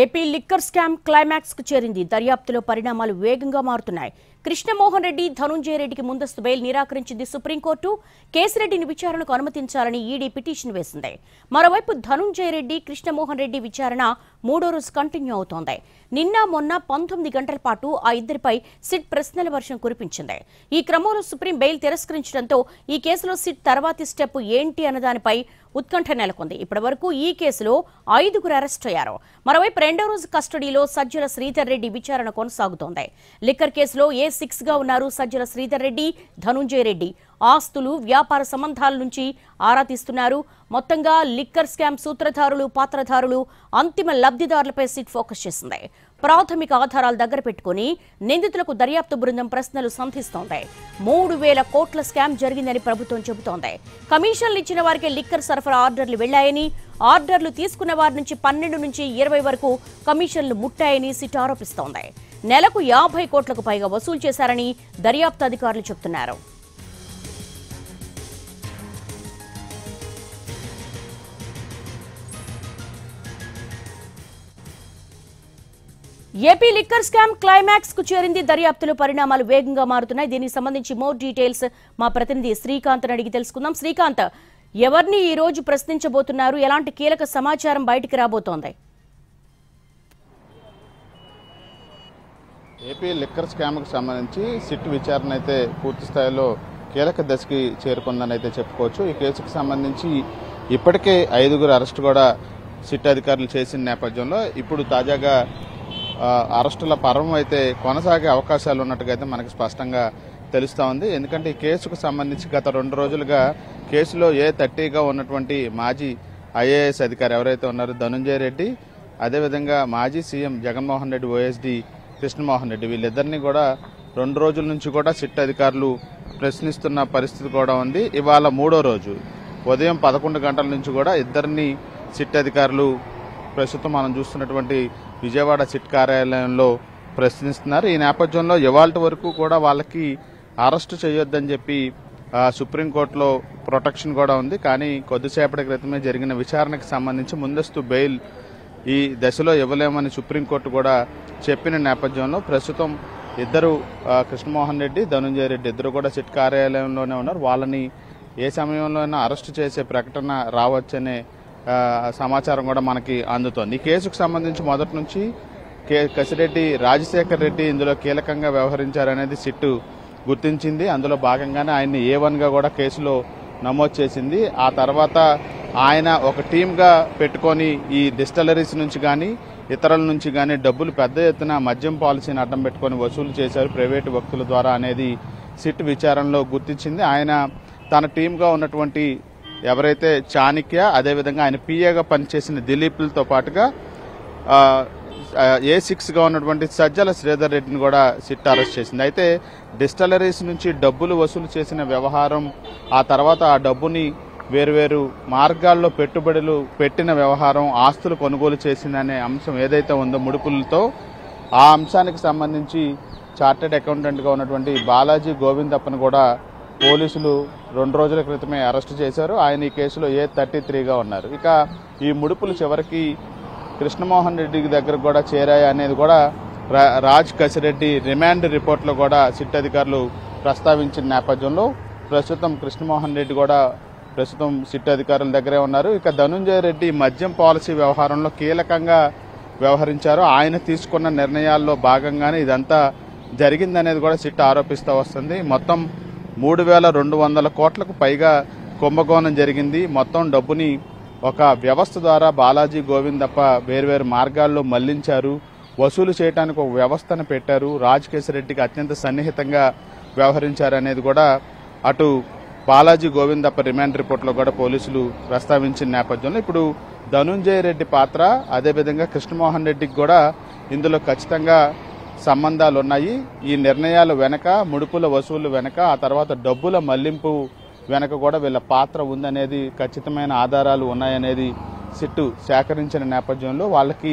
AP liquor scam climax కు చేరింది. దర్యాప్తులో పరిణామాలు వేగంగా మారుతున్నాయి. కృష్ణమోహన్ రెడ్డి, ధనుంజయ రెడ్డికి ముందస్తు బెయిల్ నిరాకరించింది సుప్రీంకోర్టు. కేసిరెడ్డిని విచారణకు అనుమతించాలని ఈడీ పిటిషన్ వేసింది. మరోవైపు ధనుంజయ రెడ్డి, కృష్ణమోహన్ రెడ్డి విచారణ మూడో రోజు కంటిన్యూ అవుతోంది. నిన్న మొన్న 19 గంటల పాటు ఆ ఇద్దరిపై సిట్ ప్రశ్నల వర్షం కురిపించింది. ఈ క్రమంలో సుప్రీం బెయిల్ తిరస్కరించడంతో ఈ కేసులో సిట్ తర్వాతి స్టెప్ ఏంటి అన్నదానిపై ఉత్కంఠ నెలకొంది. ఇప్పటివరకు ఈ కేసులో 5గురు అరెస్ట్ అయ్యారు. మరోవైపు రెండో రోజు కస్టడీలో సజ్జల శ్రీధర్ రెడ్డి విచారణ కొనసాగుతోంది. లిక్కర్ కేసులో A6 గా ఉన్నారు సజ్జల శ్రీధర్ రెడ్డి, ధనుంజయ రెడ్డి. ఆస్తులు, వ్యాపార సంబంధాల నుంచి ఆరా తీస్తున్నారు. మొత్తంగా లిక్కర్ స్కామ్ సూత్రధారులు, పాత్రధారులు, అంతిమ లబ్ధిదారులపై సిట్ ఫోకస్ చేసింది. ప్రాథమిక ఆధారాలు దగ్గర పెట్టుకుని నిందితులకు దర్యాప్తు బృందం ప్రశ్నలు సంధిస్తోంది. 3,000 కోట్ల స్కామ్ జరిగిందని ప్రభుత్వం చెబుతోంది. కమిషన్లు ఇచ్చిన వారికి లిక్కర్ సరఫరా ఆర్డర్లు వెళ్లాయని, ఆర్డర్లు తీసుకున్న వారి నుంచి 12 నుంచి 20 వరకు కమిషన్లు ముట్టాయని సిట్ ఆరోపిస్తోంది. నెలకు 50 కోట్లకు పైగా వసూలు చేశారని దర్యాప్తు అధికారులు చెబుతున్నారు. ఏపీ లిక్కర్ స్కామ్ క్లైమాక్స్ కు చేరింది. దర్యాప్తులో పరిణామాలు వేగంగా మారుతున్నాయి. దీనికి సంబంధించి మోర్ డీటెయిల్స్ మా ప్రతినిధి శ్రీకాంత్ అడిగి తెలుసుకుందాం. శ్రీకాంత్, ఎవరిని ఈ రోజు ప్రశ్నించబోతున్నారు? ఎలాంటి కీలక సమాచారం బయటికి రాబోతోంది? ఏపీ లిక్కర్ స్కామ్కు సంబంధించి సిట్ విచారణ అయితే పూర్తి స్థాయిలో కీలక దశకి చేరుకుందని అయితే చెప్పుకోవచ్చు. ఈ కేసుకు సంబంధించి ఇప్పటికే 5గురు అరెస్టు కూడా సిట్ అధికారులు చేసిన నేపథ్యంలో ఇప్పుడు తాజాగా అరెస్టుల పర్వం అయితే కొనసాగే అవకాశాలు ఉన్నట్టుగా అయితే మనకు స్పష్టంగా తెలుస్తూ ఉంది. ఎందుకంటే ఈ కేసుకు సంబంధించి గత 2 రోజులుగా కేసులో A30గా ఉన్నటువంటి మాజీ IAS అధికారి ఎవరైతే ఉన్నారో ధనుంజయ రెడ్డి, అదేవిధంగా మాజీ సీఎం జగన్మోహన్ రెడ్డి OSD కృష్ణమోహన్ రెడ్డి, వీళ్ళిద్దరినీ కూడా 2 రోజుల నుంచి కూడా సిట్ అధికారులు ప్రశ్నిస్తున్న పరిస్థితి కూడా ఉంది. ఇవాళ 3వ రోజు ఉదయం 11 గంటల నుంచి కూడా ఇద్దరిని సిట్ అధికారులు ప్రస్తుతం మనం చూస్తున్నటువంటి విజయవాడ సిట్ కార్యాలయంలో ప్రశ్నిస్తున్నారు. ఈ నేపథ్యంలో ఇవాళ వరకు కూడా వాళ్ళకి అరెస్టు చేయొద్దని చెప్పి సుప్రీంకోర్టులో ప్రొటెక్షన్ కూడా ఉంది. కానీ కొద్దిసేపటి క్రితమే జరిగిన విచారణకు సంబంధించి ముందస్తు బెయిల్ ఈ దశలో ఇవ్వలేమని సుప్రీంకోర్టు కూడా చెప్పిన నేపథ్యంలో ప్రస్తుతం ఇద్దరు కృష్ణమోహన్ రెడ్డి, ధనుంజయ రెడ్డి ఇద్దరు కూడా సిట్ కార్యాలయంలోనే ఉన్నారు. వాళ్ళని ఏ సమయంలోనైనా అరెస్టు చేసే ప్రకటన రావచ్చనే సమాచారం కూడా మనకి అందుతోంది. ఈ కేసుకు సంబంధించి మొదటి నుంచి కసిరెడ్డి రాజశేఖర్ రెడ్డి ఇందులో కీలకంగా వ్యవహరించారనేది సిట్టు గుర్తించింది. అందులో భాగంగానే ఆయన్ని A1గా కూడా కేసులో నమోదు చేసింది. ఆ తర్వాత ఆయన ఒక టీమ్గా పెట్టుకొని ఈ డిస్టిలరీస్ నుంచి కానీ ఇతరుల నుంచి కానీ డబ్బులు పెద్ద ఎత్తున మద్యం పాలసీని అడ్డం పెట్టుకొని వసూలు చేశారు ప్రైవేటు వ్యక్తుల ద్వారా అనేది సిట్ విచారణలో గుర్తించింది. ఆయన తన టీమ్గా ఉన్నటువంటి ఎవరైతే చాణక్య, అదేవిధంగా ఆయన PAగా పనిచేసిన దిలీప్లతో పాటుగా A6గా ఉన్నటువంటి సజ్జల శ్రీధర్ రెడ్డిని కూడా సిట్ అరెస్ట్ చేసింది. అయితే డిస్టిలరీస్ నుంచి డబ్బులు వసూలు చేసిన వ్యవహారం, ఆ తర్వాత ఆ డబ్బుని వేరువేరు మార్గాల్లో పెట్టుబడులు పెట్టిన వ్యవహారం, ఆస్తులు కొనుగోలు చేసిందనే అంశం ఏదైతే ఉందో ముడుపులతో, ఆ అంశానికి సంబంధించి చార్టెడ్ అకౌంటెంట్గా ఉన్నటువంటి బాలాజీ గోవిందప్పను కూడా పోలీసులు 2 రోజుల క్రితమే అరెస్టు చేశారు. ఆయన ఈ కేసులో A33గా ఉన్నారు. ఇక ఈ ముడుపులు చివరికి కృష్ణమోహన్ రెడ్డి దగ్గర కూడా చేరాయి అనేది కూడా రాజ్ కసిరెడ్డి రిమాండ్ రిపోర్ట్లో కూడా సిట్ అధికారులు ప్రస్తావించిన నేపథ్యంలో ప్రస్తుతం కృష్ణమోహన్ రెడ్డి కూడా ప్రస్తుతం సిట్ అధికారుల దగ్గరే ఉన్నారు. ఇక ధనుంజయ రెడ్డి మద్యం పాలసీ వ్యవహారంలో కీలకంగా వ్యవహరించారు. ఆయన తీసుకున్న నిర్ణయాల్లో భాగంగానే ఇదంతా జరిగిందనేది కూడా సిట్ ఆరోపిస్తూ వస్తుంది. మొత్తం 3,200 కోట్లకు పైగా కుంభకోణం జరిగింది. మొత్తం డబ్బుని ఒక వ్యవస్థ ద్వారా బాలాజీ గోవిందప్ప వేర్వేరు మార్గాల్లో మళ్లించారు. వసూలు చేయడానికి ఒక వ్యవస్థను పెట్టారు. రాజకేశరెడ్డికి అత్యంత సన్నిహితంగా వ్యవహరించారు అనేది కూడా అటు బాలాజీ గోవిందప్ప రిమాండ్ రిపోర్ట్లో కూడా పోలీసులు ప్రస్తావించిన నేపథ్యంలో ఇప్పుడు ధనుంజయ రెడ్డి పాత్ర, అదేవిధంగా కృష్ణమోహన్ రెడ్డికి కూడా ఇందులో ఖచ్చితంగా సంబంధాలు ఉన్నాయి. ఈ నిర్ణయాల వెనక, ముడుపుల వసూలు వెనక, ఆ తర్వాత డబ్బుల మళ్లింపు వెనక కూడా వీళ్ళ పాత్ర ఉందనేది ఖచ్చితమైన ఆధారాలు ఉన్నాయనేది సిట్టు సేకరించిన నేపథ్యంలో వాళ్ళకి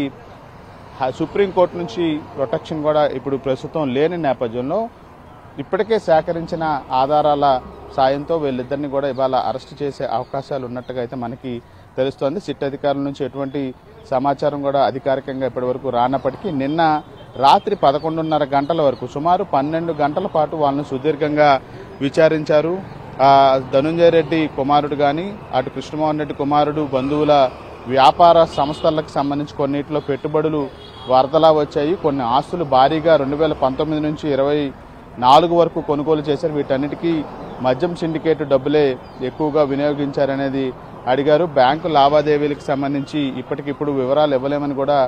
సుప్రీంకోర్టు నుంచి ప్రొటెక్షన్ కూడా ఇప్పుడు ప్రస్తుతం లేని నేపథ్యంలో ఇప్పటికే సేకరించిన ఆధారాల సాయంతో వీళ్ళిద్దరిని కూడా ఇవాళ అరెస్టు చేసే అవకాశాలు ఉన్నట్టుగా అయితే మనకి తెలుస్తోంది. సిట్ అధికారుల నుంచి ఎటువంటి సమాచారం కూడా అధికారికంగా ఇప్పటివరకు రానప్పటికీ నిన్న రాత్రి 11:30 గంటల వరకు సుమారు 12 గంటల పాటు వాళ్ళని సుదీర్ఘంగా విచారించారు. ధనుంజయ రెడ్డి కుమారుడు కానీ అటు కృష్ణమోహన్ రెడ్డి కుమారుడు బంధువుల వ్యాపార సంస్థలకు సంబంధించి కొన్నిటిలో పెట్టుబడులు వరదలా వచ్చాయి. కొన్ని ఆస్తులు భారీగా 2019 నుంచి 24 వరకు కొనుగోలు చేశారు. వీటన్నిటికీ మద్యం సిండికేట్ డబ్బులే ఎక్కువగా వినియోగించారనేది అడిగారు. బ్యాంకు లావాదేవీలకు సంబంధించి ఇప్పటికిప్పుడు వివరాలు ఇవ్వలేమని కూడా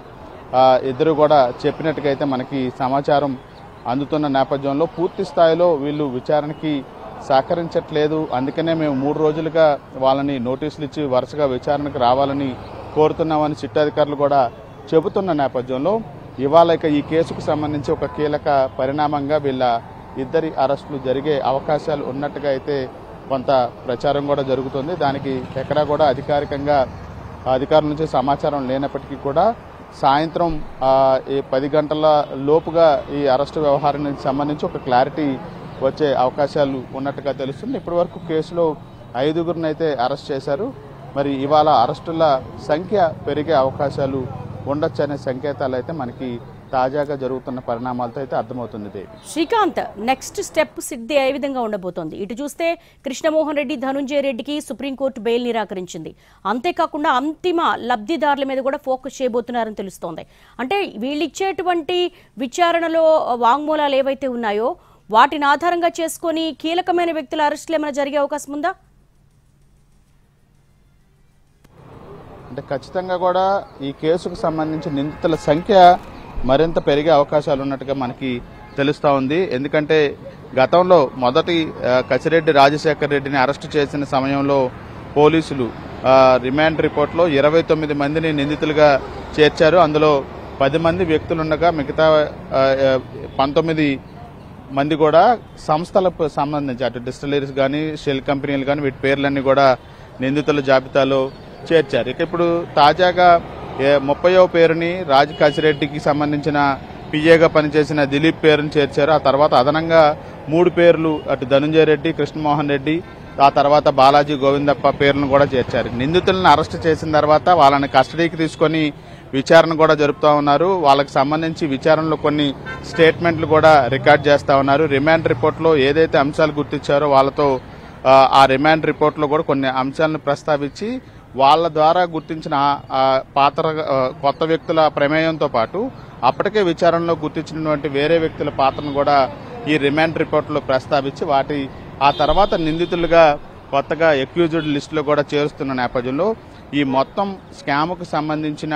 ఇద్దరు కూడా చెప్పినట్టుగా అయితే మనకి సమాచారం అందుతున్న నేపథ్యంలో పూర్తి స్థాయిలో వీళ్ళు విచారణకి సహకరించట్లేదు. అందుకనే మేము 3 రోజులుగా వాళ్ళని నోటీసులు ఇచ్చి వరుసగా విచారణకు రావాలని కోరుతున్నామని సిట్ అధికారులు కూడా చెబుతున్న నేపథ్యంలో ఇవాళ ఈ కేసుకు సంబంధించి ఒక కీలక పరిణామంగా వీళ్ళ ఇద్దరి అరెస్టులు జరిగే అవకాశాలు ఉన్నట్టుగా అయితే కొంత ప్రచారం కూడా జరుగుతుంది. దానికి ఎక్కడా కూడా అధికారికంగా అధికారుల నుంచి సమాచారం లేనప్పటికీ కూడా సాయంత్రం 10 గంటల లోపుగా ఈ అరెస్టు వ్యవహారానికి సంబంధించి ఒక క్లారిటీ వచ్చే అవకాశాలు ఉన్నట్టుగా తెలుస్తుంది. ఇప్పటివరకు కేసులో 5గురిని అయితే అరెస్ట్ చేశారు. మరి ఇవాళ అరెస్టుల సంఖ్య పెరిగే అవకాశాలు ఉండొచ్చనే సంకేతాలు అయితే మనకి తాజాగా జరుగుతున్న పరిణామాలతో అయితే అర్థమవుతుంది. దేవి శ్రీకాంత్, నెక్స్ట్ స్టెప్ సిద్ధి ఏ విధంగా ఉండబోతోంది? ఇటు చూస్తే కృష్ణమోహన్ రెడ్డి ధనుంజయ రెడ్డికి సుప్రీంకోర్టు బెయిల్ నిరాకరించింది. అంతేకాకుండా అంతిమ లబ్ధిదారుల మీద కూడా ఫోకస్ చేయబోతున్నారని తెలుస్తోంది. అంటే వీళ్ళు ఇచ్చేటువంటి విచారణలో వాంగ్మూలాలు ఏవైతే ఉన్నాయో వాటిని ఆధారంగా చేసుకొని కీలకమైన వ్యక్తుల అరెస్టులు ఏమైనా జరిగే అవకాశం ఉందా? అంటే ఖచ్చితంగా కూడా ఈ కేసుకు సంబంధించి నిందితుల సంఖ్య మరింత పెరిగే అవకాశాలు ఉన్నట్టుగా మనకి తెలుస్తూ ఉంది. ఎందుకంటే గతంలో మొదటి కచ్చిరెడ్డి రాజశేఖర్ రెడ్డిని అరెస్టు చేసిన సమయంలో పోలీసులు రిమాండ్ రిపోర్ట్లో 29 మందిని నిందితులుగా చేర్చారు. అందులో 10 మంది వ్యక్తులుండగా మిగతా 19 మంది కూడా సంస్థలకు సంబంధించి అటు డిస్టిలరీస్ కానీ షెల్ కంపెనీలు కానీ వీటి పేర్లన్నీ కూడా నిందితుల జాబితాలో చేర్చారు. ఇక ఇప్పుడు తాజాగా 30వ పేరుని రాజ్ కచ్చిరెడ్డికి సంబంధించిన పిఏగా పనిచేసిన దిలీప్ పేరుని చేర్చారు. ఆ తర్వాత అదనంగా 3 పేర్లు అటు ధనుంజయ రెడ్డి, కృష్ణమోహన్ రెడ్డి, ఆ తర్వాత బాలాజీ గోవిందప్ప పేర్లను కూడా చేర్చారు. నిందితులను అరెస్ట్ చేసిన తర్వాత వాళ్ళని కస్టడీకి తీసుకొని విచారణ కూడా జరుపుతూ ఉన్నారు. వాళ్ళకి సంబంధించి విచారణలో కొన్ని స్టేట్మెంట్లు కూడా రికార్డ్ చేస్తూ ఉన్నారు. రిమాండ్ రిపోర్ట్లో ఏదైతే అంశాలు గుర్తించారో వాళ్ళతో ఆ రిమాండ్ రిపోర్ట్లో కూడా కొన్ని అంశాలను ప్రస్తావించి వాళ్ళ ద్వారా గుర్తించిన కొత్త వ్యక్తుల ప్రమేయంతో పాటు అప్పటికే విచారణలో గుర్తించినటువంటి వేరే వ్యక్తుల పాత్రను కూడా ఈ రిమాండ్ రిపోర్ట్లో ప్రస్తావించి ఆ తర్వాత నిందితులుగా కొత్తగా అక్యూజ్డ్ లిస్టులో కూడా చేరుస్తున్న నేపథ్యంలో ఈ మొత్తం స్కామ్కు సంబంధించిన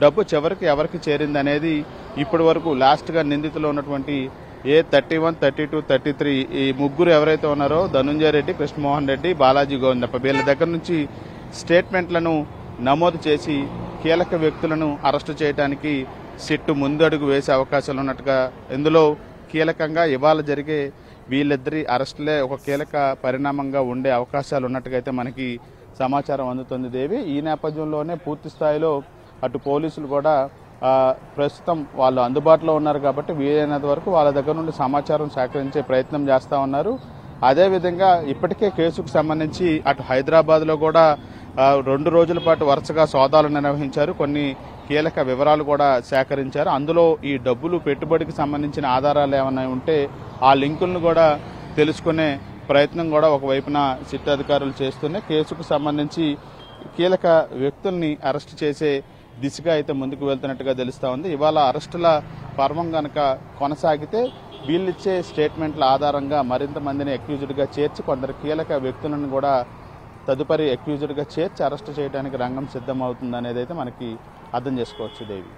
డబ్బు చివరికి ఎవరికి చేరింది అనేది ఇప్పటి వరకు లాస్ట్గా నిందితులు ఉన్నటువంటి 31, 32, 33 ఈ ముగ్గురు ఎవరైతే ఉన్నారో ధనుంజయ రెడ్డి, కృష్ణమోహన్ రెడ్డి, బాలాజీ గోవిందప్ప వీళ్ళ దగ్గర నుంచి స్టేట్మెంట్లను నమోదు చేసి కీలక వ్యక్తులను అరెస్టు చేయడానికి సిట్టు ముందడుగు వేసే అవకాశాలు ఉన్నట్టుగా, ఇందులో కీలకంగా ఇవాళ జరిగే వీళ్ళిద్దరి అరెస్టులే ఒక కీలక పరిణామంగా ఉండే అవకాశాలు ఉన్నట్టుగా అయితే మనకి సమాచారం అందుతుంది. దేవి ఈ నేపథ్యంలోనే పూర్తి స్థాయిలో అటు పోలీసులు కూడా ప్రస్తుతం వాళ్ళు అందుబాటులో ఉన్నారు కాబట్టి వీలైనంత వరకు వాళ్ళ దగ్గర నుండి సమాచారం సేకరించే ప్రయత్నం చేస్తూ ఉన్నారు. అదేవిధంగా ఇప్పటికే కేసుకు సంబంధించి అటు హైదరాబాద్లో కూడా 2 రోజుల పాటు వరుసగా సోదాలు నిర్వహించారు. కొన్ని కీలక వివరాలు కూడా సేకరించారు. అందులో ఈ డబ్బులు పెట్టుబడికి సంబంధించిన ఆధారాలు ఏమైనా ఉంటే ఆ లింకులను కూడా తెలుసుకునే ప్రయత్నం కూడా ఒకవైపున సిట్ అధికారులు చేస్తూనే కేసుకు సంబంధించి కీలక వ్యక్తుల్ని అరెస్ట్ చేసే దిశగా అయితే ముందుకు వెళ్తున్నట్టుగా తెలుస్తూ ఉంది. ఇవాళ అరెస్టుల పర్వం కనుక కొనసాగితే వీళ్ళిచ్చే స్టేట్మెంట్ల ఆధారంగా మరింత మందిని అక్యూజ్డ్గా చేర్చి కొందరు కీలక వ్యక్తులను కూడా తదుపరి అక్యూజ్డ్గా చేర్చి అరెస్టు చేయడానికి రంగం సిద్ధమవుతుంది అనేది అయితే మనకి అర్థం చేసుకోవచ్చు. దేవి.